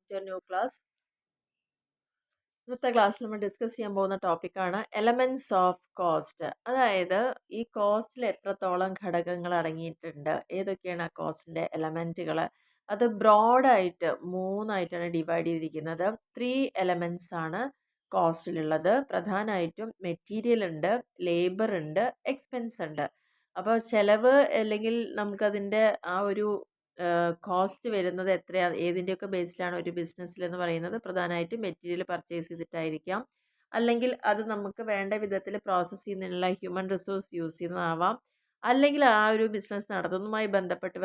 to a new class. ഇന്നത്തെ ക്ലാസ്സിൽ നമ്മൾ ഡിസ്കസ് ചെയ്യാൻ പോകുന്ന ടോപ്പിക്കാണ് എലമെൻറ്റ്സ് ഓഫ് കോസ്റ്റ്. അതായത് ഈ കോസ്റ്റിൽ എത്രത്തോളം ഘടകങ്ങൾ അടങ്ങിയിട്ടുണ്ട്, ഏതൊക്കെയാണ് ആ കോസ്റ്റിൻ്റെ എലമെൻറ്റുകൾ. അത് ബ്രോഡായിട്ട് മൂന്നായിട്ടാണ് ഡിവൈഡ് ചെയ്തിരിക്കുന്നത്. 3 എലമെൻറ്റ്സ് ആണ് കോസ്റ്റിലുള്ളത്. പ്രധാനമായിട്ടും മെറ്റീരിയൽ ഉണ്ട്, ലേബർ ഉണ്ട്, എക്സ്പെൻസ് ഉണ്ട്. അപ്പോൾ ചിലവ് അല്ലെങ്കിൽ നമുക്കതിൻ്റെ ആ ഒരു കോസ്റ്റ് വരുന്നത് എത്രയാണ്, ഏതിൻ്റെയൊക്കെ ബേസിലാണ് ഒരു ബിസിനസ്സിൽ എന്ന് പറയുന്നത് പ്രധാനമായിട്ടും മെറ്റീരിയൽ പർച്ചേസ് ചെയ്തിട്ടായിരിക്കാം. അല്ലെങ്കിൽ അത് നമുക്ക് വേണ്ട വിധത്തിൽ പ്രോസസ്സ് ചെയ്യുന്നതിനുള്ള ഹ്യൂമൻ റിസോഴ്സ് യൂസ് ചെയ്യുന്നതാവാം. അല്ലെങ്കിൽ ആ ഒരു ബിസിനസ് നടത്തുന്നതുമായി ബന്ധപ്പെട്ട്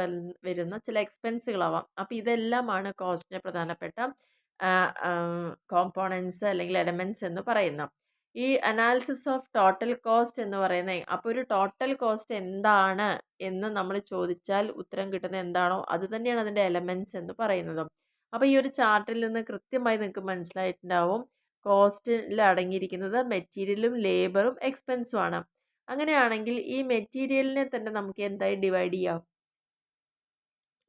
വരുന്ന ചില എക്സ്പെൻസുകളാവാം. അപ്പോൾ ഇതെല്ലാമാണ് കോസ്റ്റിൻ്റെ പ്രധാനപ്പെട്ട കോമ്പോണൻസ് അല്ലെങ്കിൽ എലമെൻറ്റ്സ് എന്ന് പറയുന്നത്. ഈ അനാലിസിസ് ഓഫ് ടോട്ടൽ കോസ്റ്റ് എന്ന് പറയുന്നത്, അപ്പോൾ ഒരു ടോട്ടൽ കോസ്റ്റ് എന്താണ് എന്ന് നമ്മൾ ചോദിച്ചാൽ ഉത്തരം കിട്ടുന്നത് എന്താണോ അത് തന്നെയാണ് അതിൻ്റെ എലമെൻറ്റ്സ് എന്ന് പറയുന്നതും. അപ്പോൾ ഈ ഒരു ചാർട്ടിൽ നിന്ന് കൃത്യമായി നിങ്ങൾക്ക് മനസ്സിലായിട്ടുണ്ടാവും കോസ്റ്റിൽ അടങ്ങിയിരിക്കുന്നത് മെറ്റീരിയലും ലേബറും എക്സ്പെൻസും ആണ്. അങ്ങനെയാണെങ്കിൽ ഈ മെറ്റീരിയലിനെ തന്നെ നമുക്ക് എന്തായി ഡിവൈഡ് ചെയ്യാം?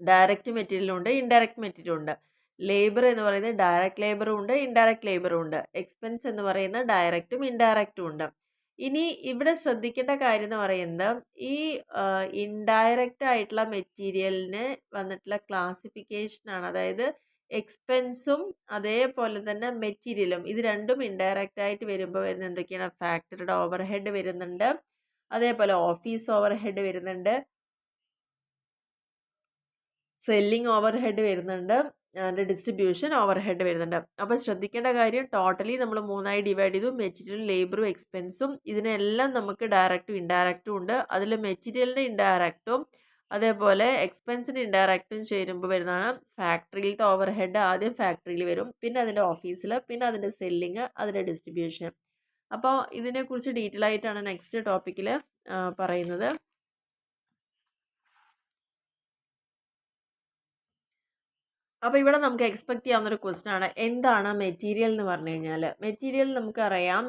ഡയറക്റ്റ് മെറ്റീരിയലും ഉണ്ട്, ഇൻഡയറക്റ്റ് മെറ്റീരിയലും ഉണ്ട്. ലേബർ എന്ന് പറയുന്നത് ഡയറക്റ്റ് ലേബറും ഉണ്ട്, ഇൻഡയറക്റ്റ് ലേബറും ഉണ്ട്. എക്സ്പെൻസ് എന്ന് പറയുന്നത് ഡയറക്റ്റും ഇൻഡയറക്റ്റും ഉണ്ട്. ഇനി ഇവിടെ ശ്രദ്ധിക്കേണ്ട കാര്യം എന്ന് പറയുന്നത് ഈ ഇൻഡയറക്റ്റ് ആയിട്ടുള്ള മെറ്റീരിയലിന് വന്നിട്ടുള്ള ക്ലാസിഫിക്കേഷനാണ്. അതായത് എക്സ്പെൻസും അതേപോലെ തന്നെ മെറ്റീരിയലും, ഇത് രണ്ടും ഇൻഡയറക്റ്റ് ആയിട്ട് വരുമ്പോൾ വരുന്ന എന്തൊക്കെയാണ്? ഫാക്ടറിയുടെ ഓവർ ഹെഡ് വരുന്നുണ്ട്, അതേപോലെ ഓഫീസ് ഓവർ ഹെഡ് വരുന്നുണ്ട്, സെല്ലിംഗ് ഓവർ ഹെഡ് വരുന്നുണ്ട്, ഡിസ്ട്രിബ്യൂഷൻ ഓവർ ഹെഡ് വരുന്നുണ്ട്. അപ്പോൾ ശ്രദ്ധിക്കേണ്ട കാര്യം ടോട്ടലി നമ്മൾ മൂന്നായി ഡിവൈഡ് ചെയ്തു. മെറ്റീരിയലും ലേബറും എക്സ്പെൻസും, ഇതിനെല്ലാം നമുക്ക് ഡയറക്റ്റും ഇൻഡയറക്റ്റും ഉണ്ട്. അതിൽ മെറ്റീരിയലിൻ്റെ ഇൻഡയറക്റ്റും അതേപോലെ എക്സ്പെൻസിന് ഇൻഡയറക്റ്റും ചേരുമ്പോൾ വരുന്നതാണ് ഫാക്ടറിയിലത്തെ ഓവർ ഹെഡ്. ആദ്യം ഫാക്ടറിയിൽ വരും, പിന്നെ അതിൻ്റെ ഓഫീസിൽ, പിന്നെ അതിൻ്റെ സെല്ലിങ്, അതിൻ്റെ ഡിസ്ട്രിബ്യൂഷൻ. അപ്പോൾ ഇതിനെക്കുറിച്ച് ഡീറ്റെയിൽ ആയിട്ടാണ് നെക്സ്റ്റ് ടോപ്പിക്കിൽ പറയുന്നത്. അപ്പോൾ ഇവിടെ നമുക്ക് എക്സ്പെക്ട് ചെയ്യാവുന്നൊരു ക്വസ്റ്റൻ ആണ്, എന്താണ് മെറ്റീരിയൽ എന്ന് പറഞ്ഞു കഴിഞ്ഞാൽ. മെറ്റീരിയൽ നമുക്കറിയാം,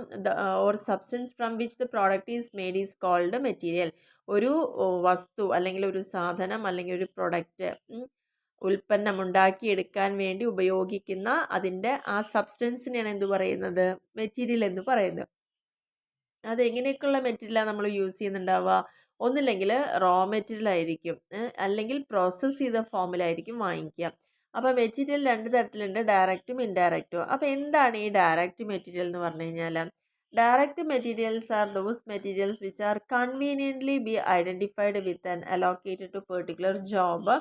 or substance from which the product is made is called material. ഒരു വസ്തു അല്ലെങ്കിൽ ഒരു സാധനം അല്ലെങ്കിൽ ഒരു പ്രൊഡക്റ്റ്, ഉൽപ്പന്നം ഉണ്ടാക്കിയെടുക്കാൻ വേണ്ടി ഉപയോഗിക്കുന്ന അതിൻ്റെ ആ സബ്സ്റ്റൻസിനെയാണ് എന്ത് പറയുന്നത്? മെറ്റീരിയൽ എന്ന് പറയുന്നത്. അതെങ്ങനെയൊക്കെയുള്ള മെറ്റീരിയലാണ് നമ്മൾ യൂസ് ചെയ്യുന്നുണ്ടാവുക? ഒന്നില്ലെങ്കിൽ റോ മെറ്റീരിയൽ ആയിരിക്കും, അല്ലെങ്കിൽ പ്രോസസ്സ് ചെയ്ത ഫോമിലായിരിക്കും വാങ്ങിക്കുക. അപ്പോൾ മെറ്റീരിയൽ രണ്ട് തരത്തിലുണ്ട്, ഡയറക്റ്റും ഇൻഡയറക്റ്റും. അപ്പോൾ എന്താണ് ഈ ഡയറക്റ്റ് മെറ്റീരിയൽ എന്ന് പറഞ്ഞു കഴിഞ്ഞാൽ? Direct materials are those materials which are conveniently be identified with an allocated to particular job,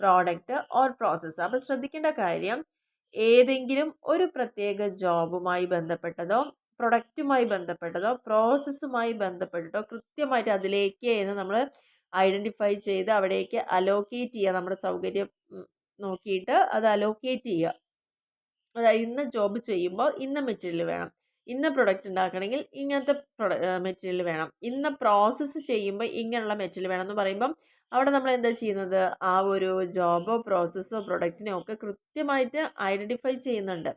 product or process. അപ്പോൾ ശ്രദ്ധിക്കേണ്ട കാര്യം, ഏതെങ്കിലും ഒരു പ്രത്യേക ജോബുമായി ബന്ധപ്പെട്ടതോ പ്രൊഡക്റ്റുമായി ബന്ധപ്പെട്ടതോ പ്രോസസ്സുമായി ബന്ധപ്പെട്ടിട്ടോ കൃത്യമായിട്ട് അതിലേക്ക് എന്ന് നമ്മൾ ഐഡൻറ്റിഫൈ ചെയ്ത് അവിടേക്ക് അലോക്കേറ്റ് ചെയ്യുക. നമ്മുടെ സൗകര്യം നോക്കിയിട്ട് അത് അലോക്കേറ്റ് ചെയ്യുക. അതായത് ഇന്ന ജോബ് ചെയ്യുമ്പോൾ ഇന്ന മെറ്റീരിയൽ വേണം, ഇന്ന പ്രൊഡക്റ്റ് ഉണ്ടാക്കണമെങ്കിൽ ഇങ്ങനത്തെ മെറ്റീരിയൽ വേണം, ഇന്ന പ്രോസസ്സ് ചെയ്യുമ്പോൾ ഇങ്ങനെയുള്ള മെറ്റീരിയൽ വേണം എന്ന് പറയുമ്പം അവിടെ നമ്മൾ എന്താ ചെയ്യുന്നത്? ആ ഒരു ജോബോ പ്രോസസ്സോ പ്രൊഡക്റ്റിനോ ഒക്കെ കൃത്യമായിട്ട് ഐഡൻറ്റിഫൈ ചെയ്യുന്നുണ്ട്.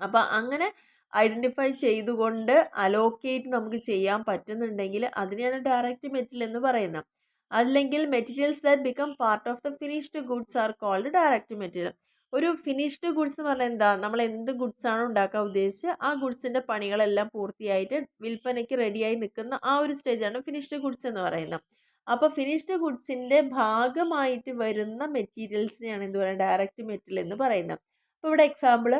അപ്പോൾ അങ്ങനെ ഐഡൻറ്റിഫൈ ചെയ്തുകൊണ്ട് അലോക്കേറ്റ് നമുക്ക് ചെയ്യാൻ പറ്റുന്നുണ്ടെങ്കിൽ അതിനെയാണ് ഡയറക്റ്റ് മെറ്റീരിയൽ എന്ന് പറയുന്നത്. അല്ലെങ്കിൽ materials that become part of the finished goods are called direct material. ഒരു ഫിനിഷ്ഡ് ഗുഡ്സ് എന്ന് പറഞ്ഞാൽ എന്താ? നമ്മൾ എന്ത് ഗുഡ്സ് ആണോ ഉണ്ടാക്കാൻ ഉദ്ദേശിച്ച് ആ ഗുഡ്സിൻ്റെ പണികളെല്ലാം പൂർത്തിയായിട്ട് വിൽപ്പനയ്ക്ക് റെഡിയായി നിൽക്കുന്ന ആ ഒരു സ്റ്റേജാണ് ഫിനിഷ്ഡ് ഗുഡ്സ് എന്ന് പറയുന്നത്. അപ്പോൾ ഫിനിഷ്ഡ് ഗുഡ്സിൻ്റെ ഭാഗമായിട്ട് വരുന്ന മെറ്റീരിയൽസിനെയാണ് എന്ത് പറയുക? ഡയറക്റ്റ് മെറ്റീരിയൽ എന്ന് പറയുന്നത്. അപ്പോൾ ഇവിടെ എക്സാമ്പിൾ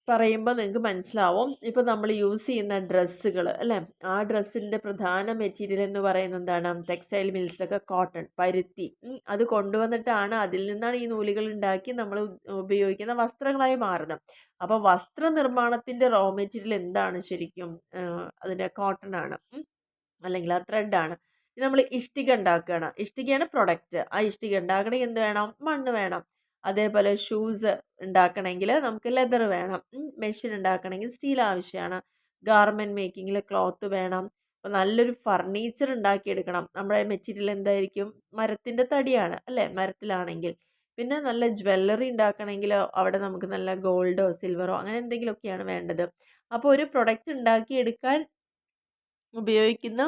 പറയുമ്പോൾ നിങ്ങൾക്ക് മനസ്സിലാവും. ഇപ്പോൾ നമ്മൾ യൂസ് ചെയ്യുന്ന ഡ്രസ്സുകൾ അല്ലേ, ആ ഡ്രസ്സിൻ്റെ പ്രധാന മെറ്റീരിയൽ എന്ന് പറയുന്നത് എന്താണ്? ടെക്സ്റ്റൈൽ മിൽസിലൊക്കെ കോട്ടൺ, പരുത്തി, അത് കൊണ്ടുവന്നിട്ടാണ്, അതിൽ നിന്നാണ് ഈ നൂലുകൾ ഉണ്ടാക്കി നമ്മൾ ഉപയോഗിക്കുന്ന വസ്ത്രങ്ങളായി മാറുന്നത്. അപ്പോൾ വസ്ത്രനിർമ്മാണത്തിൻ്റെ റോ മെറ്റീരിയൽ എന്താണ് ശരിക്കും? അതിൻ്റെ കോട്ടൺ ആണ്, അല്ലെങ്കിൽ ആ ത്രെഡാണ്. ഇത് നമ്മൾ ഇഷ്ടിക ഉണ്ടാക്കുകയാണ്, ഇഷ്ടികയാണ് പ്രൊഡക്റ്റ്. ആ ഇഷ്ടിക ഉണ്ടാക്കണമെങ്കിൽ എന്ത് വേണം? മണ്ണ് വേണം. അതേപോലെ ഷൂസ് ഉണ്ടാക്കണമെങ്കിൽ നമുക്ക് ലെതർ വേണം. മെഷീൻ ഉണ്ടാക്കണമെങ്കിൽ സ്റ്റീൽ ആവശ്യമാണ്. ഗാർമെൻറ്റ് മേക്കിങ്ങിൽ ക്ലോത്ത് വേണം. അപ്പോൾ നല്ലൊരു ഫർണിച്ചർ ഉണ്ടാക്കിയെടുക്കണം, നമ്മുടെ മെറ്റീരിയൽ എന്തായിരിക്കും? മരത്തിൻ്റെ തടിയാണ് അല്ലേ, മരത്തിലാണെങ്കിൽ. പിന്നെ നല്ല ജ്വല്ലറി ഉണ്ടാക്കണമെങ്കിൽ അവിടെ നമുക്ക് നല്ല ഗോൾഡോ സിൽവറോ അങ്ങനെ എന്തെങ്കിലുമൊക്കെയാണ് വേണ്ടത്. അപ്പോൾ ഒരു പ്രൊഡക്റ്റ് ഉണ്ടാക്കിയെടുക്കാൻ ഉപയോഗിക്കുന്ന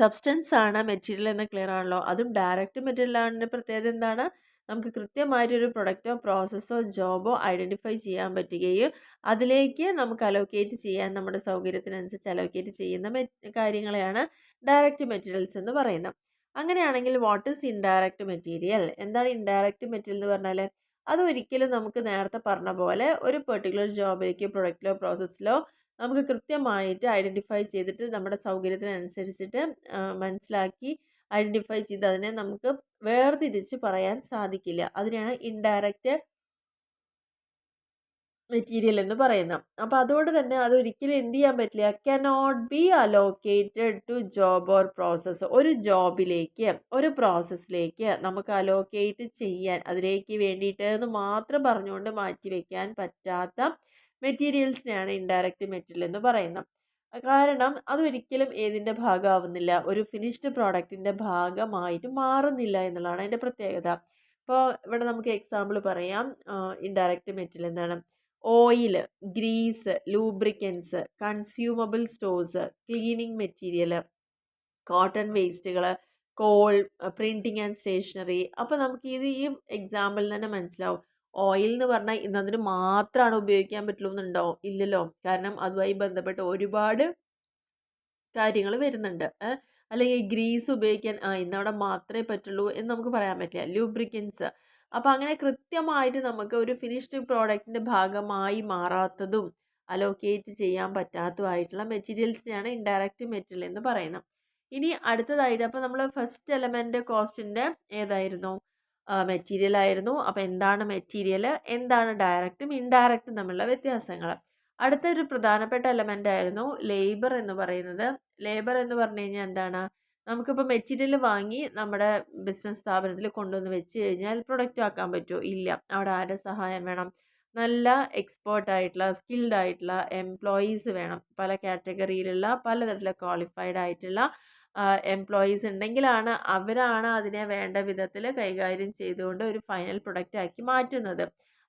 സബ്സ്റ്റൻസ് ആണ് മെറ്റീരിയൽ എന്ന് ക്ലിയർ ആണല്ലോ. അതും ഡയറക്റ്റ് മെറ്റീരിയൽ ആണ്. പ്രത്യേകത എന്താണ്? നമുക്ക് കൃത്യമായിട്ടൊരു പ്രൊഡക്റ്റോ പ്രോസസ്സോ ജോബോ ഐഡൻറ്റിഫൈ ചെയ്യാൻ പറ്റുകയും അതിലേക്ക് നമുക്ക് അലോക്കേറ്റ് ചെയ്യാൻ നമ്മുടെ സൗകര്യത്തിനനുസരിച്ച് അലോക്കേറ്റ് ചെയ്യുന്ന കാര്യങ്ങളെയാണ് ഡയറക്റ്റ് മെറ്റീരിയൽസ് എന്ന് പറയുന്നത്. അങ്ങനെയാണെങ്കിൽ വാട്ട് ഈസ് ഇൻഡയറക്റ്റ് മെറ്റീരിയൽ? എന്താണ് ഇൻഡയറക്റ്റ് മെറ്റീരിയൽ എന്ന് പറഞ്ഞാൽ? അതൊരിക്കലും നമുക്ക് നേരത്തെ പറഞ്ഞ പോലെ ഒരു പെർട്ടിക്കുലർ ജോബിലേക്ക് പ്രൊഡക്റ്റിലോ പ്രോസസ്സിലോ നമുക്ക് കൃത്യമായിട്ട് ഐഡൻറ്റിഫൈ ചെയ്തിട്ട് നമ്മുടെ സൗകര്യത്തിനനുസരിച്ചിട്ട് മനസ്സിലാക്കി ഐഡൻറ്റിഫൈ ചെയ്ത് അതിനെ നമുക്ക് വേർതിരിച്ച് പറയാൻ സാധിക്കില്ല. അതിനെയാണ് ഇൻഡയറക്റ്റ് മെറ്റീരിയൽ എന്ന് പറയുന്നത്. അപ്പോൾ അതുകൊണ്ട് തന്നെ അതൊരിക്കലും എന്ത് ചെയ്യാൻ പറ്റില്ല, cannot be allocated to job or process. ഒരു ജോബിലേക്ക് ഒരു പ്രോസസ്സിലേക്ക് നമുക്ക് അലോക്കേറ്റ് ചെയ്യാൻ അതിലേക്ക് വേണ്ടിയിട്ട് എന്ന് മാത്രം പറഞ്ഞുകൊണ്ട് മാറ്റി വയ്ക്കാൻ പറ്റാത്ത മെറ്റീരിയൽസിനെയാണ് ഇൻഡയറക്റ്റ് മെറ്റീരിയൽ എന്ന് പറയുന്നത്. കാരണം അതൊരിക്കലും ഏതിൻ്റെ ഭാഗമാവുന്നില്ല, ഒരു ഫിനിഷ്ഡ് പ്രോഡക്റ്റിൻ്റെ ഭാഗമായിട്ട് മാറുന്നില്ല എന്നുള്ളതാണ് അതിൻ്റെ പ്രത്യേകത. ഇപ്പോൾ ഇവിടെ നമുക്ക് എക്സാമ്പിൾ പറയാം. ഇൻഡയറക്റ്റ് മെറ്റീരിയൽ എന്താണ്? Oil, grease, lubricants, consumable stores, cleaning material, cotton വേസ്റ്റുകൾ, കോൾ, പ്രിൻറ്റിങ് ആൻഡ് സ്റ്റേഷനറി. അപ്പോൾ നമുക്ക് ഈ എക്സാമ്പിളിൽ തന്നെ മനസ്സിലാവും ഓയിൽ എന്ന് പറഞ്ഞാൽ ഇന്നതിന് മാത്രമാണ് ഉപയോഗിക്കാൻ പറ്റുള്ളൂ എന്നുണ്ടോ? ഇല്ലല്ലോ. കാരണം അതുമായി ബന്ധപ്പെട്ട് ഒരുപാട് കാര്യങ്ങൾ വരുന്നുണ്ട്. അല്ലെങ്കിൽ ഗ്രീസ് ഉപയോഗിക്കാൻ ഇന്നവിടെ മാത്രമേ പറ്റുള്ളൂ എന്ന് നമുക്ക് പറയാൻ പറ്റില്ല. ലൂബ്രിക്കൻസ്. അപ്പോൾ അങ്ങനെ കൃത്യമായിട്ട് നമുക്ക് ഒരു ഫിനിഷ്ഡ് പ്രോഡക്റ്റിൻ്റെ ഭാഗമായി മാറാത്തതും അലോക്കേറ്റ് ചെയ്യാൻ പറ്റാത്തതുമായിട്ടുള്ള മെറ്റീരിയൽസിനെയാണ് ഇൻഡയറക്റ്റ് മെറ്റീരിയൽ എന്ന് പറയുന്നത്. ഇനി അടുത്തതായിട്ട് അപ്പോൾ നമ്മൾ ഫസ്റ്റ് എലമെൻറ്റ് കോസ്റ്റിൻ്റെ ഏതായിരുന്നു? മെറ്റീരിയൽ ആയിരുന്നു. അപ്പോൾ എന്താണ് മെറ്റീരിയൽ, എന്താണ് ഡയറക്റ്റും ഇൻഡയറക്റ്റും തമ്മിലുള്ള വ്യത്യാസങ്ങൾ. അടുത്തൊരു പ്രധാനപ്പെട്ട എലമെൻ്റ് ആയിരുന്നു ലേബർ എന്ന് പറയുന്നത്. ലേബർ എന്ന് പറഞ്ഞു കഴിഞ്ഞാൽ എന്താണ്? നമുക്കിപ്പോൾ മെറ്റീരിയൽ വാങ്ങി നമ്മുടെ ബിസിനസ് സ്ഥാപനത്തിൽ കൊണ്ടുവന്ന് വെച്ച് കഴിഞ്ഞാൽ പ്രൊഡക്റ്റ് ആക്കാൻ പറ്റുമോ? ഇല്ല. അവിടെ ആരുടെ സഹായം വേണം? നല്ല എക്സ്പേർട്ടായിട്ടുള്ള സ്കിൽഡ് ആയിട്ടുള്ള എംപ്ലോയീസ് വേണം. പല കാറ്റഗറിയിലുള്ള പലതരത്തിലുള്ള ക്വാളിഫൈഡ് ആയിട്ടുള്ള എംപ്ലോയീസ് ഉണ്ടെങ്കിലാണ് അവരാണ് അതിനെ വേണ്ട വിധത്തിൽ കൈകാര്യം ചെയ്തുകൊണ്ട് ഒരു ഫൈനൽ പ്രൊഡക്റ്റ് ആക്കി മാറ്റുന്നത്.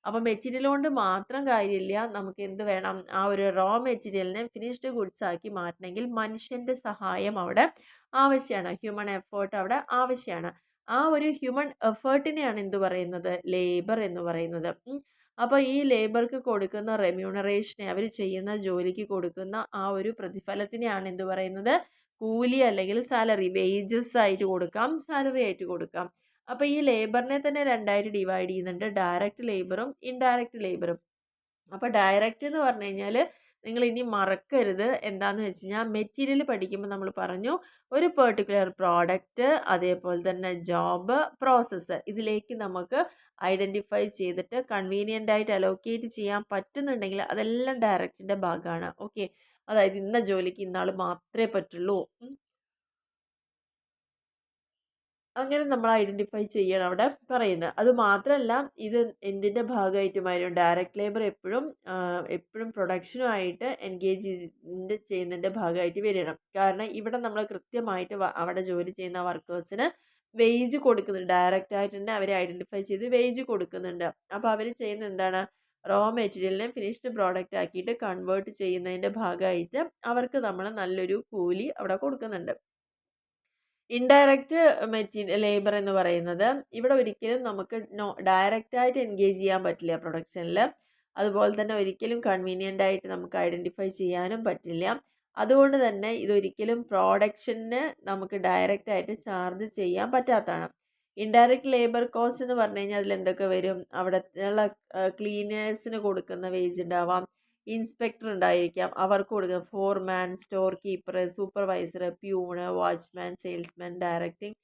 അപ്പോൾ മെറ്റീരിയൽ കൊണ്ട് മാത്രം കാര്യമില്ല, നമുക്ക് എന്ത് വേണം? ആ ഒരു റോ മെറ്റീരിയലിനെ ഫിനിഷ്ഡ് ഗുഡ്സ് ആക്കി മാറ്റണമെങ്കിൽ മനുഷ്യൻ്റെ സഹായം അവിടെ ആവശ്യമാണ്. ഹ്യൂമൻ എഫേർട്ട് അവിടെ ആവശ്യമാണ്. ആ ഒരു ഹ്യൂമൻ എഫേർട്ടിനെയാണ് എന്ത് പറയുന്നത്? ലേബർ എന്ന് പറയുന്നത്. അപ്പോൾ ഈ ലേബർക്ക് കൊടുക്കുന്ന റെമ്യൂണറേഷനെ, അവർ ചെയ്യുന്ന ജോലിക്ക് കൊടുക്കുന്ന ആ ഒരു പ്രതിഫലത്തിനെയാണ് എന്ത് പറയുന്നത്? കൂലി അല്ലെങ്കിൽ സാലറി. വേജസ് ആയിട്ട് കൊടുക്കാം, സാലറി ആയിട്ട് കൊടുക്കാം. അപ്പോൾ ഈ ലേബറിനെ തന്നെ രണ്ടായിട്ട് ഡിവൈഡ് ചെയ്യുന്നുണ്ട്, ഡയറക്റ്റ് ലേബറും ഇൻഡയറക്റ്റ് ലേബറും. അപ്പോൾ ഡയറക്റ്റ് എന്ന് പറഞ്ഞു കഴിഞ്ഞാൽ നിങ്ങൾ ഇനി മറക്കരുത്, എന്താണെന്ന് വെച്ച് കഴിഞ്ഞാൽ മെറ്റീരിയൽ പഠിക്കുമ്പോൾ നമ്മൾ പറഞ്ഞു ഒരു പെർട്ടിക്കുലർ പ്രോഡക്റ്റ്, അതേപോലെ തന്നെ ജോബ്, പ്രോസസ്സ്, ഇതിലേക്ക് നമുക്ക് ഐഡൻറ്റിഫൈ ചെയ്തിട്ട് കൺവീനിയൻ്റ് ആയിട്ട് അലോക്കേറ്റ് ചെയ്യാൻ പറ്റുന്നുണ്ടെങ്കിൽ അതെല്ലാം ഡയറക്റ്റിൻ്റെ ഭാഗമാണ്. ഓക്കെ, അതായത് ഇന്ന ജോലിക്ക് ഇന്നാൾ മാത്രമേ പറ്റുള്ളൂ, അങ്ങനെ നമ്മൾ ഐഡൻറ്റിഫൈ ചെയ്യണം അവിടെ പറയുന്നത്. അത് മാത്രമല്ല ഇത് എന്തിൻ്റെ ഭാഗമായിട്ടുമായിരുന്നു? ഡയറക്റ്റ് ലേബർ എപ്പോഴും പ്രൊഡക്ഷനുമായിട്ട് എൻഗേജ് ചെയ്യുന്നതിൻ്റെ ഭാഗമായിട്ട് വരണം. കാരണം ഇവിടെ നമ്മൾ കൃത്യമായിട്ട് അവിടെ ജോലി ചെയ്യുന്ന വർക്കേഴ്സിന് വേജ് കൊടുക്കുന്നുണ്ട്. ഡയറക്റ്റ് ആയിട്ട് തന്നെ അവരെ ഐഡൻറ്റിഫൈ ചെയ്ത് വേജ് കൊടുക്കുന്നുണ്ട്. അപ്പോൾ അവർ ചെയ്യുന്നത് എന്താണ്? റോ മെറ്റീരിയലിനെ ഫിനിഷ്ഡ് പ്രോഡക്റ്റ് ആക്കിയിട്ട് കൺവേർട്ട് ചെയ്യുന്നതിൻ്റെ ഭാഗമായിട്ട് അവർക്ക് നമ്മൾ നല്ലൊരു കൂലി അവിടെ കൊടുക്കുന്നുണ്ട്. ഇൻഡയറക്റ്റ് ലേബർ എന്ന് പറയുന്നത് ഇവിടെ ഒരിക്കലും നമുക്ക് ഡയറക്റ്റായിട്ട് എൻഗേജ് ചെയ്യാൻ പറ്റില്ല പ്രൊഡക്ഷനിൽ. അതുപോലെ തന്നെ ഒരിക്കലും കൺവീനിയൻ്റ് ആയിട്ട് നമുക്ക് ഐഡൻറ്റിഫൈ ചെയ്യാനും പറ്റില്ല. അതുകൊണ്ട് തന്നെ ഇതൊരിക്കലും പ്രോഡക്ഷന് നമുക്ക് ഡയറക്റ്റായിട്ട് ചാർജ് ചെയ്യാൻ പറ്റാത്തതാണ്. ഇൻഡയറക്റ്റ് ലേബർ കോസ്റ്റ് എന്ന് പറഞ്ഞു കഴിഞ്ഞാൽ അതിൽ എന്തൊക്കെ വരും? അവിടെ ഉള്ള ക്ലീനേഴ്സിന് കൊടുക്കുന്ന വേജ് ഉണ്ടാവാം, ഇൻസ്പെക്ടർ ഉണ്ടായിരിക്കാം, അവർക്ക് കൊടുക്കുക foreman, store keeper, supervisor, peon, watchman, salesman, directors.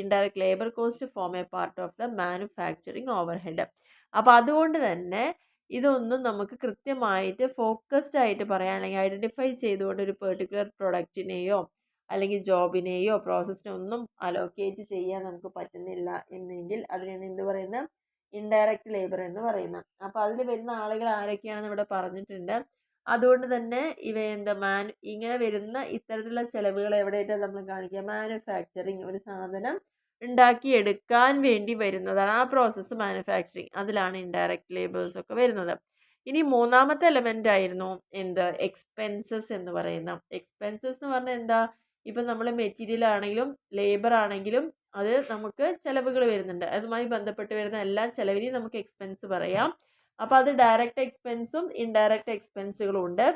Indirect labour cost form a part of the manufacturing overhead. അപ്പോൾ അതുകൊണ്ട് തന്നെ ഇതൊന്നും നമുക്ക് കൃത്യമായിട്ട് ഫോക്കസ്ഡ് ആയിട്ട് പറയാൻ അല്ലെങ്കിൽ ഐഡൻറ്റിഫൈ ചെയ്തുകൊണ്ട് ഒരു പെർട്ടിക്കുലർ പ്രൊഡക്റ്റിനെയോ അല്ലെങ്കിൽ ജോബിനെയോ പ്രോസസ്സിനെയോ ഒന്നും അലോക്കേറ്റ് ചെയ്യാൻ നമുക്ക് പറ്റുന്നില്ല എന്നെങ്കിൽ അതിനാണ് എന്ത് പറയുന്നത്? ഇൻഡയറക്റ്റ് ലേബർ എന്ന് പറയുന്നത്. അപ്പോൾ അതിൽ വരുന്ന ആളുകൾ ആരൊക്കെയാണെന്ന് ഇവിടെ പറഞ്ഞിട്ടുണ്ട്. അതുകൊണ്ട് തന്നെ ഇങ്ങനെ വരുന്ന ഇത്തരത്തിലുള്ള ചിലവുകൾ എവിടെയായിട്ടാണ് നമ്മൾ കാണിക്കുക? മാനുഫാക്ചറിങ്, ഒരു സാധനം ഉണ്ടാക്കിയെടുക്കാൻ വേണ്ടി വരുന്നതാണ് ആ പ്രോസസ്സ് മാനുഫാക്ചറിങ്. അതിലാണ് ഇൻഡയറക്റ്റ് ലേബേഴ്സ് ഒക്കെ വരുന്നത്. ഇനി മൂന്നാമത്തെ എലമെൻ്റ് ആയിരുന്നു എന്ത്? എക്സ്പെൻസസ് എന്ന് പറയുന്ന. എക്സ്പെൻസസ് എന്ന് പറഞ്ഞാൽ എന്താ? ഇപ്പം നമ്മൾ മെറ്റീരിയൽ ആണെങ്കിലും ലേബർ ആണെങ്കിലും അത് നമുക്ക് ചിലവുകൾ വരുന്നുണ്ട്. അതുമായി ബന്ധപ്പെട്ട് വരുന്ന എല്ലാ ചിലവിനെയും നമുക്ക് എക്സ്പെൻസ് പറയാം. അപ്പോൾ അത് ഡയറക്റ്റ് എക്സ്പെൻസും ഇൻഡയറക്റ്റ് എക്സ്പെൻസുകളും ഉണ്ട്.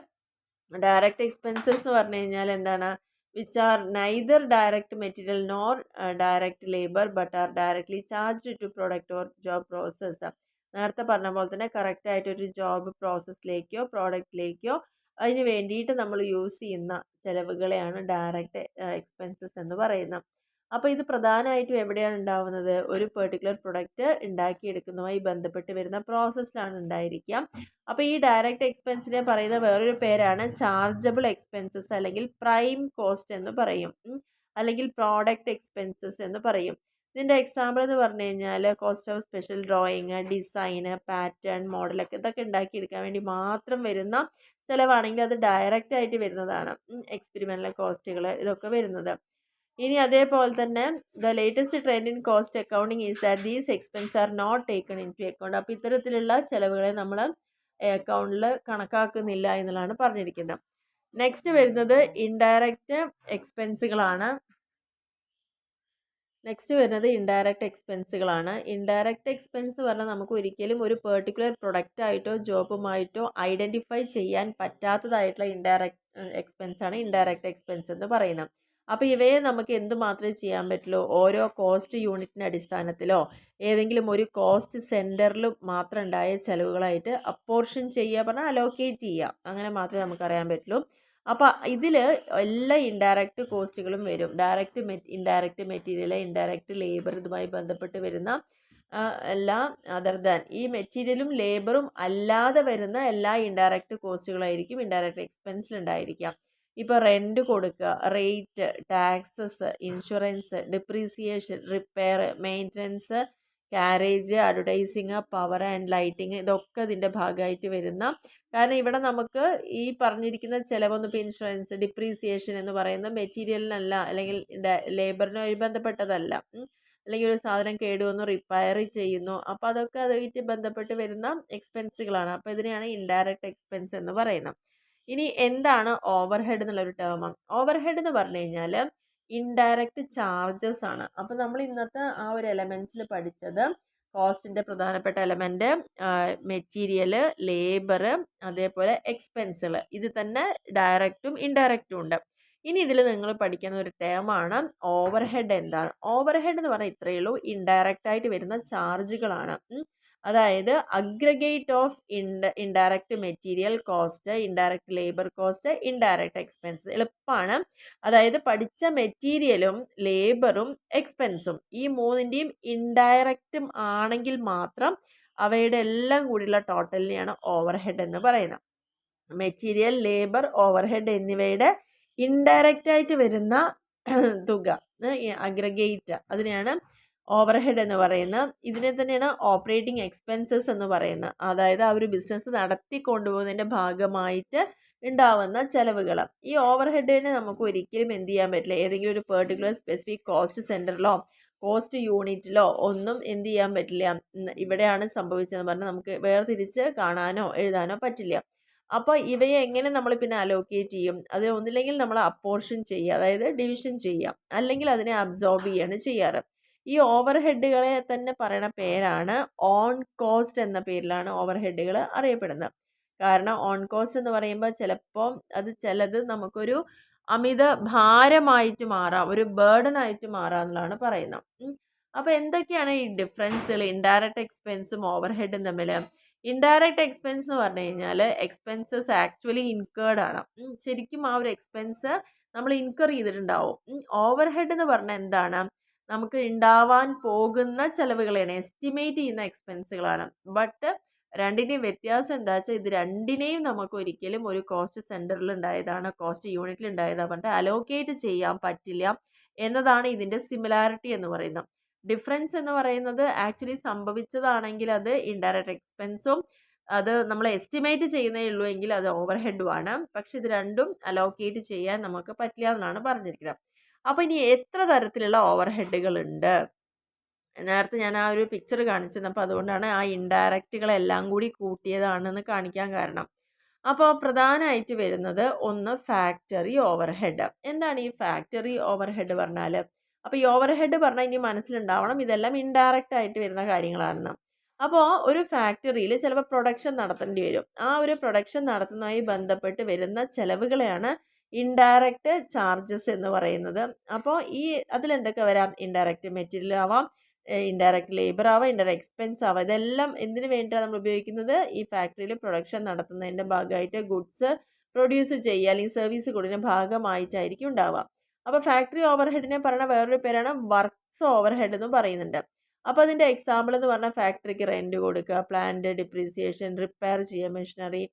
ഡയറക്റ്റ് എക്സ്പെൻസസ് എന്ന് പറഞ്ഞു കഴിഞ്ഞാൽ എന്താണ്? Which are neither direct material nor direct labour but are directly charged to product or job process. നേരത്തെ പറഞ്ഞ പോലെ തന്നെ കറക്റ്റായിട്ടൊരു ജോബ് പ്രോസസ്സിലേക്കോ പ്രോഡക്റ്റിലേക്കോ അതിന് വേണ്ടിയിട്ട് നമ്മൾ യൂസ് ചെയ്യുന്ന ചിലവുകളെയാണ് ഡയറക്റ്റ് എക്സ്പെൻസസ് എന്ന് പറയുന്നത്. അപ്പോൾ ഇത് പ്രധാനമായിട്ടും എവിടെയാണ് ഉണ്ടാവുന്നത്? ഒരു പെർട്ടിക്കുലർ പ്രൊഡക്റ്റ് ഉണ്ടാക്കിയെടുക്കുന്നതുമായി ബന്ധപ്പെട്ട് വരുന്ന പ്രോസസ്സിലാണ് ഉണ്ടായിരിക്കുക. അപ്പോൾ ഈ ഡയറക്റ്റ് എക്സ്പെൻസിനെ പറയുന്ന വേറൊരു പേരാണ് ചാർജബിൾ എക്സ്പെൻസസ് അല്ലെങ്കിൽ പ്രൈം കോസ്റ്റ് എന്ന് പറയും, അല്ലെങ്കിൽ പ്രോഡക്റ്റ് എക്സ്പെൻസസ് എന്ന് പറയും. ഇതിൻ്റെ എക്സാമ്പിൾ എന്ന് പറഞ്ഞു കഴിഞ്ഞാൽ cost of special drawing, design, pattern, മോഡലൊക്കെ ഇതൊക്കെ ഉണ്ടാക്കിയെടുക്കാൻ വേണ്ടി മാത്രം വരുന്ന ചിലവാണെങ്കിൽ അത് ഡയറക്റ്റ് ആയിട്ട് വരുന്നതാണ്. എക്സ്പെരിമെൻ്റൽ കോസ്റ്റുകൾ ഇതൊക്കെ വരുന്നത്. ഇനി അതേപോലെ തന്നെ the latest trend in cost accounting is that these expense are not taken into account. അപ്പോൾ ഇത്തരത്തിലുള്ള ചിലവുകളെ നമ്മൾ അക്കൗണ്ടിൽ കണക്കാക്കുന്നില്ല എന്നുള്ളതാണ് പറഞ്ഞിരിക്കുന്നത്. നെക്സ്റ്റ് വരുന്നത് ഇൻഡയറക്റ്റ് എക്സ്പെൻസുകളാണ്. ഇൻഡയറക്റ്റ് എക്സ്പെൻസ് എന്ന് പറഞ്ഞാൽ നമുക്ക് ഒരിക്കലും ഒരു പെർട്ടിക്കുലർ പ്രൊഡക്റ്റായിട്ടോ ജോബുമായിട്ടോ ഐഡൻറ്റിഫൈ ചെയ്യാൻ പറ്റാത്തതായിട്ടുള്ള എക്സ്പെൻസാണ് ഇൻഡയറക്റ്റ് എക്സ്പെൻസ് എന്ന് പറയുന്നത്. അപ്പോൾ ഇവയെ നമുക്ക് എന്ത് മാത്രമേ ചെയ്യാൻ പറ്റുള്ളൂ? ഓരോ കോസ്റ്റ് യൂണിറ്റിൻ്റെ അടിസ്ഥാനത്തിലോ ഏതെങ്കിലും ഒരു കോസ്റ്റ് സെൻറ്ററിലും മാത്രം ഉണ്ടായ ചിലവുകളായിട്ട് അപ്പോർഷൻ ചെയ്യുക പറഞ്ഞാൽ അലോക്കേറ്റ് ചെയ്യുക, അങ്ങനെ മാത്രമേ നമുക്കറിയാൻ പറ്റുള്ളൂ. അപ്പോൾ ഇതിൽ എല്ലാ ഇൻഡയറക്റ്റ് കോസ്റ്റുകളും വരും. ഇൻഡയറക്റ്റ് മെറ്റീരിയൽ, ഇൻഡയറക്റ്റ് ലേബർ, ഇതുമായി ബന്ധപ്പെട്ട് വരുന്ന എല്ലാ അതർ ദാൻ ഈ മെറ്റീരിയലും ലേബറും അല്ലാതെ വരുന്ന എല്ലാ ഇൻഡയറക്റ്റ് കോസ്റ്റുകളായിരിക്കും ഇൻഡയറക്റ്റ് എക്സ്പെൻസിൽ ഉണ്ടായിരിക്കാം. ഇപ്പോൾ റെൻറ്റ് കൊടുക്കുക, rate, taxes, insurance, depreciation, repair, maintenance, carriage, advertising, power and lighting, ഇതൊക്കെ ഇതിൻ്റെ ഭാഗമായിട്ട് വരുന്ന. കാരണം ഇവിടെ നമുക്ക് ഈ പറഞ്ഞിരിക്കുന്ന ചിലവൊന്നും ഇപ്പോൾ ഇൻഷുറൻസ്, ഡിപ്രീസിയേഷൻ എന്ന് പറയുന്ന മെറ്റീരിയലിനല്ല അല്ലെങ്കിൽ ലേബറിനുമായി ബന്ധപ്പെട്ടതല്ല. അല്ലെങ്കിൽ ഒരു സാധനം കേടുവന്നു റിപ്പയർ ചെയ്യുന്നു, അപ്പോൾ അതൊക്കെ അതുമായിട്ട് ബന്ധപ്പെട്ട് വരുന്ന എക്സ്പെൻസുകളാണ്. അപ്പോൾ ഇതിനെയാണ് ഇൻഡയറക്റ്റ് എക്സ്പെൻസ് എന്ന് പറയുന്നത്. ഇനി എന്താണ് ഓവർഹെഡ് എന്നുള്ളൊരു ടേം? ഓവർഹെഡ് എന്ന് പറഞ്ഞു കഴിഞ്ഞാൽ ഇൻഡയറക്റ്റ് ചാർജസ് ആണ്. അപ്പോൾ നമ്മൾ ഇന്നത്തെ ആ ഒരു എലമെൻറ്റ്സിൽ പഠിച്ചത് കോസ്റ്റിൻ്റെ പ്രധാനപ്പെട്ട എലമെൻറ്റ് മെറ്റീരിയൽ, ലേബർ, അതേപോലെ എക്സ്പെൻസുകൾ. ഇത് തന്നെ ഡയറക്റ്റും ഇൻഡയറക്റ്റും ഉണ്ട്. ഇനി ഇതിൽ നിങ്ങൾ പഠിക്കുന്ന ഒരു ടേമാണ് ഓവർഹെഡ്. എന്താണ് ഓവർഹെഡ് എന്ന് പറഞ്ഞാൽ? ഇത്രയേ ഉള്ളൂ, ഇൻഡയറക്റ്റ് ആയിട്ട് വരുന്ന ചാർജുകളാണ്. അതായത് aggregate of indirect material cost, indirect labour cost, indirect expense. എളുപ്പമാണ്. അതായത് പഠിച്ച മെറ്റീരിയലും ലേബറും എക്സ്പെൻസും ഈ മൂന്നിൻ്റെയും ഇൻഡയറക്റ്റും ആണെങ്കിൽ മാത്രം അവയുടെ എല്ലാം കൂടിയുള്ള ടോട്ടലിനെയാണ് ഓവർഹെഡ് എന്ന് പറയുന്നത്. മെറ്റീരിയൽ, ലേബർ, ഓവർഹെഡ് എന്നിവയുടെ ഇൻഡയറക്റ്റ് ആയിട്ട് വരുന്ന തുക, അഗ്രഗേറ്റ്, അതിനെയാണ് ഓവർഹെഡ് എന്ന് പറയുന്നത്. ഇതിനെ തന്നെയാണ് ഓപ്പറേറ്റിംഗ് എക്സ്പെൻസസ് എന്ന് പറയുന്നത്. അതായത് ആ ഒരു ബിസിനസ് നടത്തി കൊണ്ടുപോകുന്നതിൻ്റെ ഭാഗമായിട്ട് ഉണ്ടാവുന്ന ചിലവുകൾ. ഈ ഓവർഹെഡിനെ നമുക്ക് ഒരിക്കലും എന്ത് ചെയ്യാൻ പറ്റില്ല, ഏതെങ്കിലും ഒരു പെർട്ടിക്കുലർ സ്പെസിഫിക് കോസ്റ്റ് സെൻറ്ററിലോ കോസ്റ്റ് യൂണിറ്റിലോ ഒന്നും എന്ത് ചെയ്യാൻ പറ്റില്ല. ഇവിടെയാണ് സംഭവിച്ചതെന്ന് പറഞ്ഞാൽ നമുക്ക് വേർതിരിച്ച് കാണാനോ എഴുതാനോ പറ്റില്ല. അപ്പോൾ ഇവയെ എങ്ങനെ നമ്മൾ പിന്നെ അലോക്കേറ്റ് ചെയ്യും? അത് ഒന്നില്ലെങ്കിൽ നമ്മൾ അപ്പോർഷൻ ചെയ്യുക, അതായത് ഡിവിഷൻ ചെയ്യാം, അല്ലെങ്കിൽ അതിനെ അബ്സോർബ് ചെയ്യുകയാണ് ചെയ്യാറ്. ഈ ഓവർഹെഡുകളെ തന്നെ പറയുന്ന പേരാണ് ഓൺ കോസ്റ്റ് എന്ന പേരിലാണ് ഓവർഹെഡുകൾ അറിയപ്പെടുന്നത്. കാരണം ഓൺ കോസ്റ്റ് എന്ന് പറയുമ്പോൾ ചിലപ്പോൾ ചിലത് നമുക്കൊരു അമിത ഭാരമായിട്ട് മാറാം, ഒരു ബേർഡൻ ആയിട്ട് മാറാം എന്നുള്ളതാണ് പറയുന്നത്. അപ്പോൾ എന്തൊക്കെയാണ് ഈ ഡിഫറൻസുകൾ ഇൻഡയറക്റ്റ് എക്സ്പെൻസും ഓവർഹെഡും തമ്മിൽ? ഇൻഡയറക്റ്റ് എക്സ്പെൻസ് എന്ന് പറഞ്ഞു കഴിഞ്ഞാൽ എക്സ്പെൻസസ് ആക്ച്വലി ഇൻകേർഡ് ആണ്. ശരിക്കും ആ ഒരു എക്സ്പെൻസ് നമ്മൾ ഇൻകർ ചെയ്തിട്ടുണ്ടാവും. ഓവർഹെഡ് എന്ന് പറഞ്ഞാൽ എന്താണ്? നമുക്ക് ഉണ്ടാവാൻ പോകുന്ന ചിലവുകളെയാണ്, എസ്റ്റിമേറ്റ് ചെയ്യുന്ന എക്സ്പെൻസുകളാണ്. ബട്ട് രണ്ടിൻ്റെയും വ്യത്യാസം എന്താ വെച്ചാൽ ഇത് രണ്ടിനെയും നമുക്ക് ഒരിക്കലും ഒരു കോസ്റ്റ് സെൻറ്ററിൽ ഉണ്ടായതാണ്, കോസ്റ്റ് യൂണിറ്റിൽ ഉണ്ടായതാണ് പറഞ്ഞിട്ട് അലോക്കേറ്റ് ചെയ്യാൻ പറ്റില്ല എന്നതാണ് ഇതിൻ്റെ സിമിലാരിറ്റി എന്ന് പറയുന്നത്. ഡിഫറൻസ് എന്ന് പറയുന്നത് ആക്ച്വലി സംഭവിച്ചതാണെങ്കിൽ അത് ഇൻഡയറക്റ്റ് എക്സ്പെൻസും, അത് നമ്മൾ എസ്റ്റിമേറ്റ് ചെയ്യുന്നേ ഉള്ളൂ എങ്കിൽ അത് ഓവർഹെഡുമാണ്. പക്ഷെ ഇത് രണ്ടും അലോക്കേറ്റ് ചെയ്യാൻ നമുക്ക് പറ്റില്ല എന്നാണ് പറഞ്ഞിരിക്കുന്നത്. അപ്പോൾ ഇനി എത്ര തരത്തിലുള്ള ഓവർഹെഡുകളുണ്ട്? നേരത്തെ ഞാൻ ആ ഒരു പിക്ചർ കാണിച്ചപ്പോൾ അതുകൊണ്ടാണ് ആ ഇൻഡയറക്റ്റുകളെല്ലാം കൂടി കൂട്ടിയതാണെന്ന് കാണിക്കാൻ കാരണം. അപ്പോൾ പ്രധാനമായിട്ട് വരുന്നത് ഒന്ന് ഫാക്ടറി ഓവർഹെഡ്. എന്താണ് ഈ ഫാക്ടറി ഓവർഹെഡ് പറഞ്ഞാൽ? അപ്പോൾ ഈ ഓവർ ഹെഡ് പറഞ്ഞാൽ ഇനി മനസ്സിലുണ്ടാവണം ഇതെല്ലാം ഇൻഡയറക്റ്റ് ആയിട്ട് വരുന്ന കാര്യങ്ങളാണെന്ന്. അപ്പോൾ ഒരു ഫാക്ടറിയിൽ ചിലപ്പോൾ പ്രൊഡക്ഷൻ നടത്തേണ്ടി വരും. ആ ഒരു പ്രൊഡക്ഷൻ നടത്തുന്നതുമായി ബന്ധപ്പെട്ട് വരുന്ന ചിലവുകളെയാണ് ഇൻഡയറക്റ്റ് ചാർജസ് എന്ന് പറയുന്നത്. അപ്പോൾ ഈ അതിലെന്തൊക്കെ വരാം? ഇൻഡയറക്റ്റ് മെറ്റീരിയൽ ആവാം, ഇൻഡയറക്റ്റ് ലേബർ ആവാം, ഇൻഡയറക്റ്റ് എക്സ്പെൻസ് ആവാം. ഇതെല്ലാം എന്തിനു വേണ്ടിയിട്ടാണ് നമ്മൾ ഉപയോഗിക്കുന്നത്? ഈ ഫാക്ടറിയിൽ പ്രൊഡക്ഷൻ നടത്തുന്നതിൻ്റെ ഭാഗമായിട്ട് ഗുഡ്സ് പ്രൊഡ്യൂസ് ചെയ്യുക അല്ലെങ്കിൽ സർവീസ് കൊടുക്കുന്ന ഭാഗമായിട്ടായിരിക്കും ഉണ്ടാവുക. അപ്പോൾ ഫാക്ടറി ഓവർ ഹെഡിനെ പറയുന്ന വേറൊരു പേരാണ് വർക്ക്സ് ഓവർ ഹെഡ് എന്ന് പറയുന്നുണ്ട്. അപ്പോൾ അതിൻ്റെ എക്സാമ്പിൾ എന്ന് പറഞ്ഞാൽ ഫാക്ടറിക്ക് റെൻറ്റ് കൊടുക്കുക, പ്ലാന്റ് ഡിപ്രീസിയേഷൻ, റിപ്പയർ ചെയ്യുക machinery,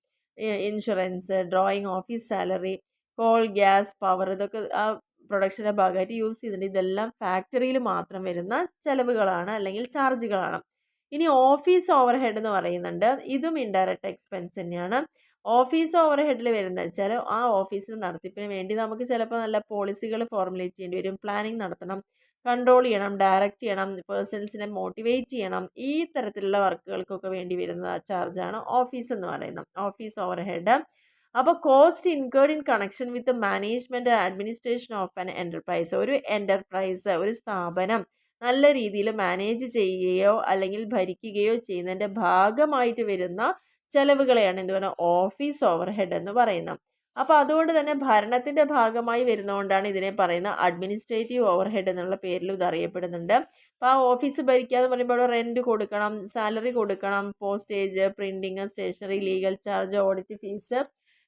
insurance, drawing, office salary, call, gas, power, ഇതൊക്കെ ആ പ്രൊഡക്ഷൻ്റെ ഭാഗമായിട്ട് യൂസ് ചെയ്തിട്ടുണ്ട്. ഇതെല്ലാം ഫാക്ടറിയിൽ മാത്രം വരുന്ന ചിലവുകളാണ് അല്ലെങ്കിൽ ചാർജുകളാണ്. ഇനി ഓഫീസ് ഓവർ ഹെഡ് എന്ന് പറയുന്നുണ്ട്. ഇതും ഇൻഡയറക്റ്റ് എക്സ്പെൻസ് തന്നെയാണ്. ഓഫീസ് ഓവർ ഹെഡിൽ വരുന്നത് വെച്ചാൽ ആ ഓഫീസിൽ നടത്തിപ്പിന് വേണ്ടി നമുക്ക് ചിലപ്പോൾ നല്ല പോളിസികൾ ഫോർമുലേറ്റ് ചെയ്യേണ്ടി വരും, പ്ലാനിങ് നടത്തണം, കൺട്രോൾ ചെയ്യണം, ഡയറക്റ്റ് ചെയ്യണം, പേഴ്സൺസിനെ മോട്ടിവേറ്റ് ചെയ്യണം. ഈ തരത്തിലുള്ള വർക്കുകൾക്കൊക്കെ വേണ്ടി വരുന്ന ചാർജാണ് ഓഫീസ് എന്ന് പറയുന്നത്, ഓഫീസ് ഓവർ ഹെഡ്. അപ്പോൾ cost incurred in connection with management administration of an enterprise. ഒരു എൻ്റർപ്രൈസ്, ഒരു സ്ഥാപനം നല്ല രീതിയിൽ മാനേജ് ചെയ്യുകയോ അല്ലെങ്കിൽ ഭരിക്കുകയോ ചെയ്യുന്നതിൻ്റെ ഭാഗമായിട്ട് വരുന്ന ചെലവുകളെയാണ് എന്ത് പറയുക? ഓഫീസ് ഓവർ ഹെഡ് എന്ന് പറയുന്നത്. അപ്പോൾ അതുകൊണ്ട് തന്നെ ഭരണത്തിൻ്റെ ഭാഗമായി വരുന്നതുകൊണ്ടാണ് ഇതിനെ പറയുന്ന അഡ്മിനിസ്ട്രേറ്റീവ് ഓവർ ഹെഡ് എന്നുള്ള പേരിൽ ഇത് അറിയപ്പെടുന്നുണ്ട്. അപ്പോൾ ആ ഓഫീസ് ഭരിക്കുക എന്ന് പറയുമ്പോൾ റെൻറ്റ് കൊടുക്കണം, സാലറി കൊടുക്കണം, postage, printing, stationery, legal charge, audit fees,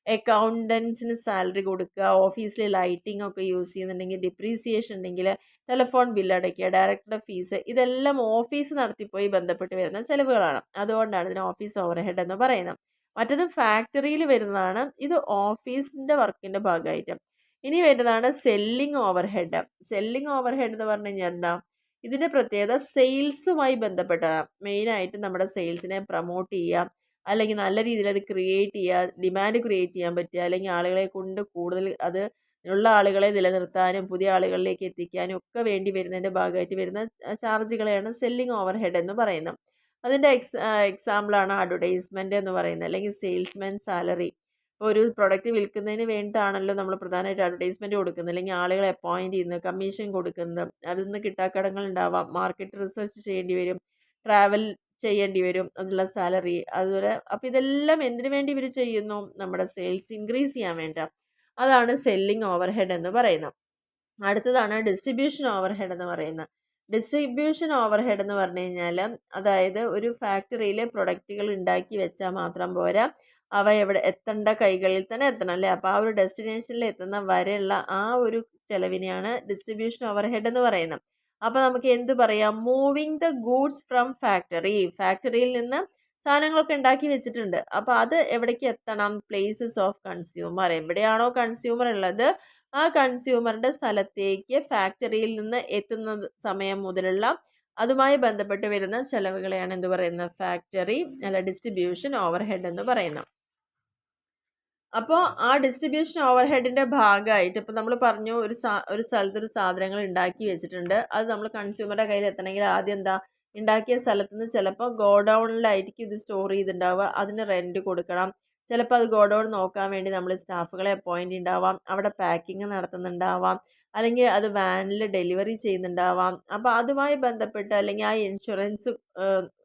അക്കൗണ്ടൻസിന് സാലറി കൊടുക്കുക, ഓഫീസിൽ ലൈറ്റിംഗ് ഒക്കെ യൂസ് ചെയ്യുന്നുണ്ടെങ്കിൽ, ഡിപ്രീസിയേഷൻ ഉണ്ടെങ്കിൽ ടെലിഫോൺ ബില്ല് അടയ്ക്കുക, ഡയറക്ടറുടെ ഫീസ്, ഇതെല്ലാം ഓഫീസ് നടത്തിപ്പോയി ബന്ധപ്പെട്ട് വരുന്ന ചിലവുകളാണ്. അതുകൊണ്ടാണ് ഇതിന് ഓഫീസ് ഓവർ ഹെഡ് എന്ന് പറയുന്നത്. മറ്റത് ഫാക്ടറിയിൽ വരുന്നതാണ്. ഇത് ഓഫീസിൻ്റെ വർക്കിൻ്റെ ഭാഗമായിട്ട്. ഇനി വരുന്നതാണ് selling over head. Selling over head എന്ന് പറഞ്ഞു കഴിഞ്ഞാൽ എന്താ? ഇതിൻ്റെ പ്രത്യേകത സെയിൽസുമായി ബന്ധപ്പെട്ടതാണ്. മെയിനായിട്ട് നമ്മുടെ സെയിൽസിനെ പ്രൊമോട്ട് ചെയ്യുക, അല്ലെങ്കിൽ നല്ല രീതിയിൽ അത് ക്രിയേറ്റ് ചെയ്യുക, ഡിമാൻഡ് ക്രിയേറ്റ് ചെയ്യാൻ പറ്റുക, അല്ലെങ്കിൽ ആളുകളെ കൊണ്ട് കൂടുതൽ അത് ഉള്ള ആളുകളെ നിലനിർത്താനും പുതിയ ആളുകളിലേക്ക് എത്തിക്കാനും ഒക്കെ വേണ്ടി വരുന്നതിൻ്റെ ഭാഗമായിട്ട് വരുന്ന ചാർജുകളെയാണ് സെല്ലിംഗ് ഓവർ ഹെഡ് എന്ന് പറയുന്നത്. അതിൻ്റെ എക്സാമ്പിളാണ് അഡ്വർടൈസ്മെൻറ്റ് എന്ന് പറയുന്നത്, അല്ലെങ്കിൽ സെയിൽസ്മാൻ സാലറി. ഒരു പ്രൊഡക്റ്റ് വിൽക്കുന്നതിന് വേണ്ടിയിട്ടാണല്ലോ നമ്മൾ പ്രധാനമായിട്ട് അഡ്വർടൈസ്മെൻറ്റ് കൊടുക്കുന്നത്, അല്ലെങ്കിൽ ആളുകളെ അപ്പോയിൻറ്റ് ചെയ്യുന്നത്, കമ്മീഷൻ കൊടുക്കുന്നത്, അതിൽ നിന്ന് കിട്ടാക്കടങ്ങൾ ഉണ്ടാവാം, മാർക്കറ്റ് റിസർച്ച് ചെയ്യേണ്ടി വരും, ട്രാവൽ ചെയ്യേണ്ടി വരും, അതിനുള്ള സാലറി, അതുപോലെ. അപ്പോൾ ഇതെല്ലാം എന്തിനു വേണ്ടി ഇവർ ചെയ്യുന്നു? നമ്മുടെ സെയിൽസ് ഇൻക്രീസ് ചെയ്യാൻ വേണ്ടി. അതാണ് സെല്ലിംഗ് ഓവർ ഹെഡ് എന്ന് പറയുന്നത്. അടുത്തതാണ് ഡിസ്ട്രിബ്യൂഷൻ ഓവർ ഹെഡ് എന്ന് പറയുന്നത്. ഡിസ്ട്രിബ്യൂഷൻ ഓവർ ഹെഡ് എന്ന് പറഞ്ഞു കഴിഞ്ഞാൽ, അതായത് ഒരു ഫാക്ടറിയിൽ പ്രൊഡക്റ്റുകൾ ഉണ്ടാക്കി വെച്ചാൽ മാത്രം പോരാ, അവ എവിടെ എത്തേണ്ട കൈകളിൽ തന്നെ എത്തണം അല്ലേ? അപ്പോൾ ആ ഒരു ഡെസ്റ്റിനേഷനിൽ എത്തുന്ന വരെയുള്ള ആ ഒരു ചിലവിനെയാണ് ഡിസ്ട്രിബ്യൂഷൻ ഓവർ ഹെഡ് എന്ന് പറയുന്നത്. അപ്പോൾ നമുക്ക് എന്ത് പറയാം? Moving the goods from factory. ഫാക്ടറിയിൽ നിന്ന് സാധനങ്ങളൊക്കെ ഉണ്ടാക്കി വെച്ചിട്ടുണ്ട്. അപ്പോൾ അത് എവിടേക്ക് എത്തണം? Places of consumer. എവിടെയാണോ കൺസ്യൂമർ ഉള്ളത് ആ കൺസ്യൂമറുടെ സ്ഥലത്തേക്ക് ഫാക്ടറിയിൽ നിന്ന് എത്തുന്ന സമയം മുതലുള്ള അതുമായി ബന്ധപ്പെട്ട് വരുന്ന ചെലവുകളെയാണ് എന്ത് പറയുന്നത്? ഫാക്ടറി അല്ല ഡിസ്ട്രിബ്യൂഷൻ ഓവർ ഹെഡ് എന്ന് പറയുന്നത്. അപ്പോൾ ആ ഡിസ്ട്രിബ്യൂഷൻ ഓവർ ഹെഡിൻ്റെ ഭാഗമായിട്ട് ഇപ്പോൾ നമ്മൾ പറഞ്ഞു ഒരു സ്ഥലത്ത് ഒരു സാധനങ്ങൾ ഉണ്ടാക്കി വെച്ചിട്ടുണ്ട്, അത് നമ്മൾ കൺസ്യൂമറുടെ കയ്യിൽ എത്തണമെങ്കിൽ ആദ്യം എന്താ? ഉണ്ടാക്കിയ സ്ഥലത്ത് നിന്ന് ചിലപ്പോൾ ഗോഡൗണിലായിരിക്കും ഇത് സ്റ്റോർ ചെയ്തിട്ടുണ്ടാവുക, അതിന് റെൻറ്റ് കൊടുക്കണം. ചിലപ്പോൾ അത് ഗോഡൗൺ നോക്കാൻ വേണ്ടി നമ്മൾ സ്റ്റാഫുകളെ അപ്പോയിൻ്റ് ഉണ്ടാവാം, അവിടെ പാക്കിങ് നടത്തുന്നുണ്ടാവാം, അല്ലെങ്കിൽ അത് വാനിൽ ഡെലിവറി ചെയ്യുന്നുണ്ടാവാം. അപ്പോൾ അതുമായി ബന്ധപ്പെട്ട് അല്ലെങ്കിൽ ആ ഇൻഷുറൻസ്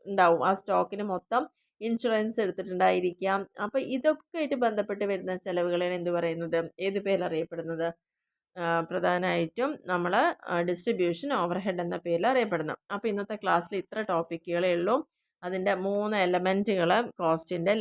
ഉണ്ടാവും, ആ സ്റ്റോക്കിന് മൊത്തം ഇൻഷുറൻസ് എടുത്തിട്ടുണ്ടായിരിക്കാം. അപ്പോൾ ഇതൊക്കെ ആയിട്ട് ബന്ധപ്പെട്ട് വരുന്ന ചിലവുകളാണ് എന്ത് പറയുന്നത്? ഏത് പേരിൽ അറിയപ്പെടുന്നത്? പ്രധാനമായിട്ടും നമ്മൾ ഡിസ്ട്രിബ്യൂഷൻ ഓവർ ഹെഡ് എന്ന പേരിൽ അറിയപ്പെടുന്നു. അപ്പോൾ ഇന്നത്തെ ക്ലാസ്സിൽ ഇത്ര ടോപ്പിക്കുകളേ ഉള്ളൂ. അതിൻ്റെ 3 എലമെൻറ്റുകൾ കോസ്റ്റിൻ്റെ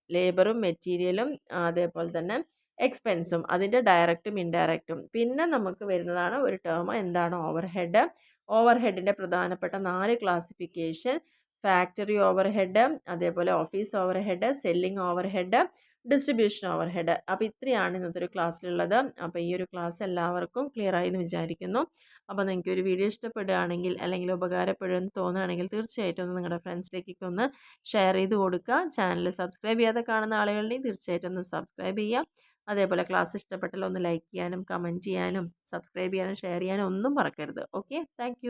ലേബറും മെറ്റീരിയലും അതേപോലെ തന്നെ എക്സ്പെൻസും, അതിൻ്റെ ഡയറക്റ്റും ഇൻഡയറക്റ്റും. പിന്നെ നമുക്ക് വരുന്നതാണ് ഒരു ടേം, എന്താണ് ഓവർ ഹെഡ്. ഓവർ ഹെഡിൻ്റെ പ്രധാനപ്പെട്ട 4 ക്ലാസിഫിക്കേഷൻ: ഫാക്ടറി ഓവർ ഹെഡ്, അതേപോലെ office over head, selling over head, distribution over head. അപ്പോൾ ഇത്രയാണ് ഇന്നത്തെ ഒരു ക്ലാസ്സിലുള്ളത്. അപ്പോൾ ഈ ഒരു ക്ലാസ് എല്ലാവർക്കും ക്ലിയർ ആയി എന്ന് വിചാരിക്കുന്നു. അപ്പോൾ നിങ്ങൾക്ക് ഒരു വീഡിയോ ഇഷ്ടപ്പെടുകയാണെങ്കിൽ അല്ലെങ്കിൽ ഉപകാരപ്പെടുമെന്ന് തോന്നുകയാണെങ്കിൽ തീർച്ചയായിട്ടും ഒന്ന് നിങ്ങളുടെ ഫ്രണ്ട്സിലേക്കൊക്കെ ഒന്ന് ഷെയർ ചെയ്ത് കൊടുക്കുക. ചാനൽ സബ്സ്ക്രൈബ് ചെയ്യാതെ കാണുന്ന ആളുകളുടെയും തീർച്ചയായിട്ടും ഒന്ന് സബ്സ്ക്രൈബ് ചെയ്യുക. അതേപോലെ ക്ലാസ് ഇഷ്ടപ്പെട്ടാൽ ഒന്ന് ലൈക്ക് ചെയ്യാനും കമൻറ്റ് ചെയ്യാനും സബ്സ്ക്രൈബ് ചെയ്യാനും ഷെയർ ചെയ്യാനും ഒന്നും മറക്കരുത്. Okay, thank